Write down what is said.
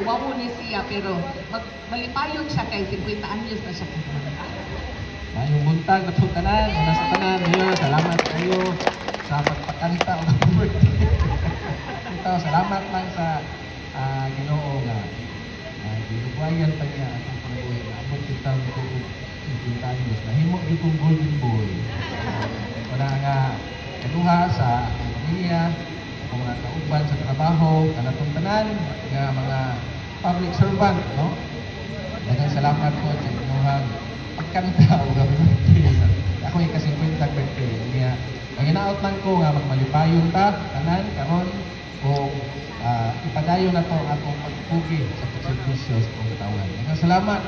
wawo ni siya, pero malipayon siya kay 50 anyos na siya. Mayong buntag na tanan, nasa tanan niyo, salamat kayo sa pagpakanta o birthday. Ito, salamat lang sa Ginoo nga ginuwayan pa niya ang pagbuhay na abot kita mo 50 anyos na himo gyud kong golden boy. Wala nga kaduha sa pamilya, kung mga kauban sa trabaho, kanatong tanan nga mga public servant, no? Daghang salamat po sa inyong pagkanta o birthday. Ako ay kasi 50 birthday niya. Ang inaot man ko nga magmalipayon ta tanan karon o ipadayon na to atong pagpugi sa pagservisyo sa pagtawan. Daghang salamat.